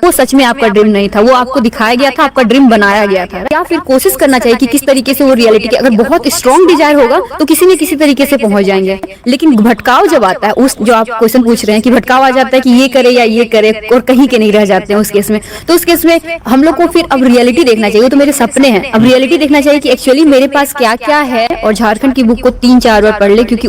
वो सच में आपका ड्रीम नहीं था, वो आपको दिखाया गया था, आपका ड्रीम बनाया गया था। या फिर कोशिश करना चाहिए कि किस तरीके से वो रियलिटी के, अगर बहुत स्ट्रॉन्ग डिजायर होगा तो किसी न किसी तरीके से पहुंच जाएंगे। लेकिन भटकाव जब आता है, उस जो आप क्वेश्चन पूछ रहे हैं कि भटकाव आ जाता है कि ये करे या ये करे और कहीं के नहीं रह जाते हैं उस केस में, तो उस केस में हम लोग को फिर अब रियलिटी देखना चाहिए। वो तो मेरे सपने हैं, अब रियलिटी देखना चाहिए कि एक्चुअली मेरे पास क्या क्या है। और झारखंड की बुक को 3-4 बार पढ़ ले, क्योंकि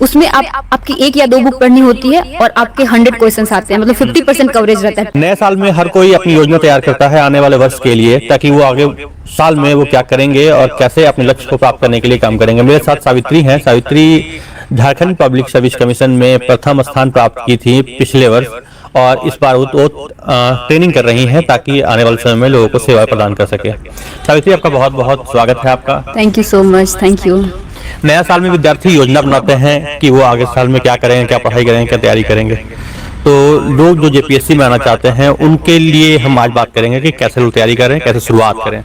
उसमें आपकी 1 या 2 बुक पढ़नी होती है और आपके 100 क्वेश्चन आते हैं, मतलब 50% कवरेज रहता है। नए साल में हर कोई अपनी योजना तैयार करता है आने वाले वर्ष के लिए, ताकि वो आगे साल में वो क्या करेंगे और कैसे अपने लक्ष्य को प्राप्त करने के लिए काम करेंगे। मेरे साथ सावित्री हैं। Savitri Jharkhand public service commission में प्रथम स्थान प्राप्त की थी पिछले वर्ष, और इस बार वो ट्रेनिंग कर रही हैं ताकि आने वाले समय में लोगों को सेवा प्रदान कर सके। सावित्री, आपका बहुत बहुत स्वागत है आपका। Thank you so much, thank you. नया साल में विद्यार्थी योजना बनाते हैं कि वो आगे साल में क्या करेंगे, क्या पढ़ाई करेंगे, क्या तैयारी करेंगे। तो लोग जो जेपीएससी में आना चाहते हैं उनके लिए हम आज बात करेंगे कि कैसे लोग तैयारी करें, कैसे शुरुआत करें।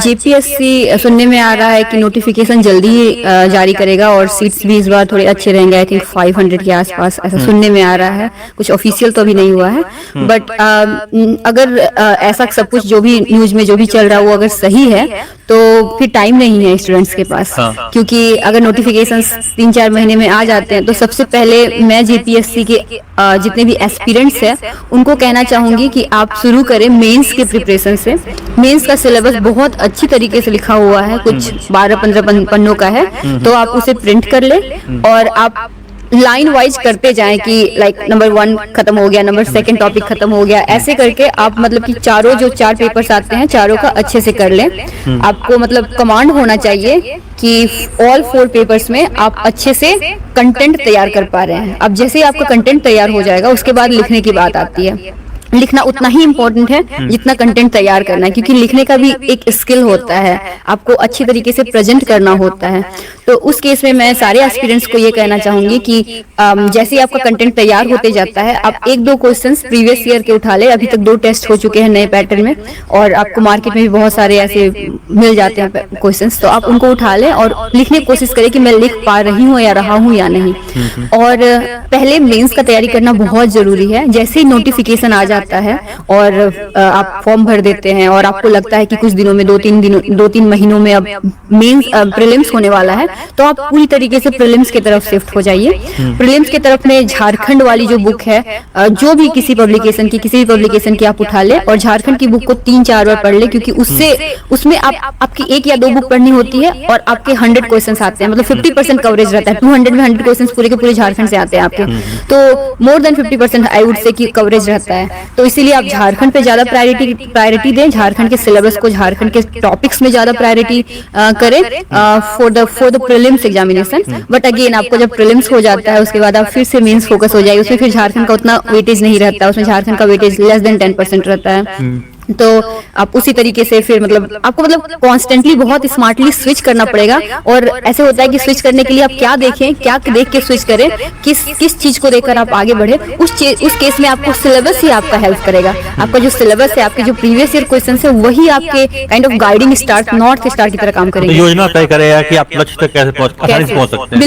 जेपीएससी सुनने में आ रहा है कि नोटिफिकेशन जल्दी ही जारी करेगा और सीट्स भी इस बार थोड़े अच्छे रहेंगे। आई थिंक 500 के आसपास ऐसा सुनने में आ रहा है। कुछ ऑफिशियल तो अभी नहीं हुआ है, बट अगर ऐसा सब कुछ जो भी न्यूज में जो भी चल रहा है वो अगर सही है तो फिर टाइम नहीं है स्टूडेंट्स के पास। क्योंकि अगर नोटिफिकेशन 3-4 महीने में आ जाते हैं तो सबसे पहले मैं जेपीएससी के जितने भी एस्पिरेंट्स हैं उनको कहना चाहूंगी कि आप शुरू करें मेंस के प्रिपरेशन से। मेंस का सिलेबस बहुत अच्छी तरीके से लिखा हुआ है, कुछ 12-15 पन्नों का है, तो आप उसे प्रिंट कर ले और आप लाइन वाइज करते जाएं कि लाइक नंबर 1 खत्म हो गया, नंबर 2 टॉपिक खत्म हो गया, ऐसे करके आप मतलब कि चारों जो 4 पेपर्स आते हैं चारों का अच्छे से कर लें। आपको मतलब कमांड होना चाहिए कि ऑल 4 पेपर्स में आप अच्छे से कंटेंट तैयार कर पा रहे हैं। अब जैसे ही आपका कंटेंट तैयार हो जाएगा उसके बाद लिखने की बात आती है। लिखना उतना ही इम्पोर्टेंट है जितना कंटेंट तैयार करना है, क्योंकि लिखने का भी एक स्किल होता है, आपको अच्छी तरीके से प्रेजेंट करना होता है। तो उस केस में मैं सारे एस्पिरेंट्स को ये कहना चाहूंगी कि जैसे ही आपका कंटेंट तैयार होते जाता है आप 1-2 क्वेश्चंस प्रीवियस ईयर के उठा ले। अभी तक 2 टेस्ट हो चुके हैं नए पैटर्न में और आपको मार्केट में भी बहुत सारे ऐसे मिल जाते हैं क्वेश्चंस, तो आप उनको उठा लें और लिखने की कोशिश करें कि मैं लिख पा रही हूँ या रहा हूँ या नहीं। और पहले मेंस का तैयारी करना बहुत जरूरी है। जैसे ही नोटिफिकेशन आ जाता है और आप फॉर्म भर देते हैं और आपको लगता है कि कुछ दिनों में 2-3 महीनों में अब मेंस प्रीलिम्स होने वाला है, तो आप पूरी तरीके से प्रीलिम्स की तरफ शिफ्ट हो जाइए। प्रीलिम्स की तरफ में झारखंड वाली जो बुक है, जो भी किसी भी पब्लिकेशन की आप उठा ले और झारखंड की बुक को 3-4 बार पढ़ ले, क्योंकि उसमें आपकी 1 या 2 बुक पढ़नी होती है और आपके 100 क्वेश्चन आते हैं, मतलब 50% कवरेज रहता है। 200 में 100 क्वेश्चन पूरे के पूरे झारखंड से आते हैं आपके, तो more than 50% I would say की कवरेज रहता है। तो इसीलिए आप झारखंड पे ज्यादा प्रायोरिटी दें, झारखंड के सिलेबस को, झारखंड के टॉपिक्स में ज्यादा प्रायोरिटी करें for the prelims examination. But again आपको जब प्रीलिम्स हो जाता है उसके बाद आप फिर से मेंस फोकस हो जाएगी, उसमें फिर झारखंड का उतना वेटेज नहीं रहता, उसमें झारखंड का वेटेज लेस देन 10% रहता है। तो आप उसी तरीके से फिर मतलब आपको मतलब कॉन्स्टेंटली बहुत स्मार्टली स्विच करना पड़ेगा। और ऐसे होता है कि स्विच करने के लिए आप क्या देखें, क्या देख के स्विच करें, किस चीज को देखकर आप आगे बढ़े, उस केस में आपको सिलेबस ही आपका हेल्प करेगा। आपका जो सिलेबस है, आपके जो प्रीवियस ईयर क्वेश्चन है, वही आपके kind of guiding star, north star की तरह काम करेंगे। योजना तय करेगा कि आप लक्ष्य तक कैसे पहुंच सकते हैं।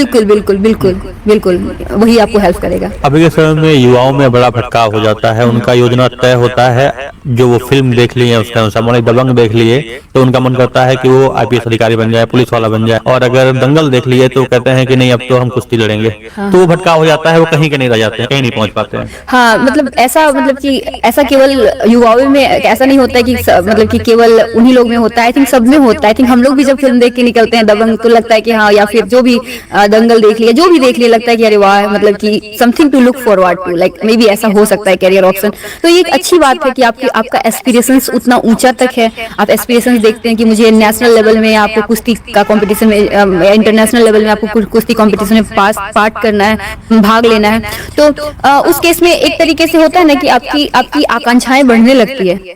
बिल्कुल वही आपको हेल्प करेगा। अभी के समय में युवाओं में बड़ा भटकाव हो जाता है, उनका योजना तय होता है, जो वो फिल्म देख लिए उसके अनुसार, मैंने दबंग देख लिए तो उनका मन करता है कि वो आईपीएस अधिकारी बन जाए, पुलिस वाला बन जाए, और अगर दंगल देख लिए तो कहते हैं कि नहीं अब तो हम कुश्ती लड़ेंगे। तो वो भटकाव हो जाता है, वो कहीं के नहीं रह जाते हैं, कहीं नहीं पहुंच पाते हैं। हाँ, मतलब ऐसा केवल युवाओं में ऐसा नहीं होता है कि मतलब कि केवल उन्हीं लोग में होता है। आई थिंक सब में होता है। आई थिंक हम लोग भी जब फिल्म देख के निकलते हैं दबंग, तो लगता है कि हाँ, या फिर जो भी दंगल देख लिया, जो भी देख लिया, लगता है कि अरे वाह, मतलब कि something to look forward to, like maybe ऐसा हो सकता है कैरियर ऑप्शन। तो ये एक अच्छी बात है कि आपका एस्पिरेशंस उतना ऊंचा तक है। आप एस्पिरेशंस देखते हैं कि मुझे नेशनल लेवल में आपको कुश्ती का कंपटीशन में, इंटरनेशनल लेवल में आपको कुश्ती कंपटीशन में पार्ट करना है, भाग लेना है। तो उस केस में एक तरीके से होता है ना कि आपकी आकांक्षाएं बढ़ने लगती है।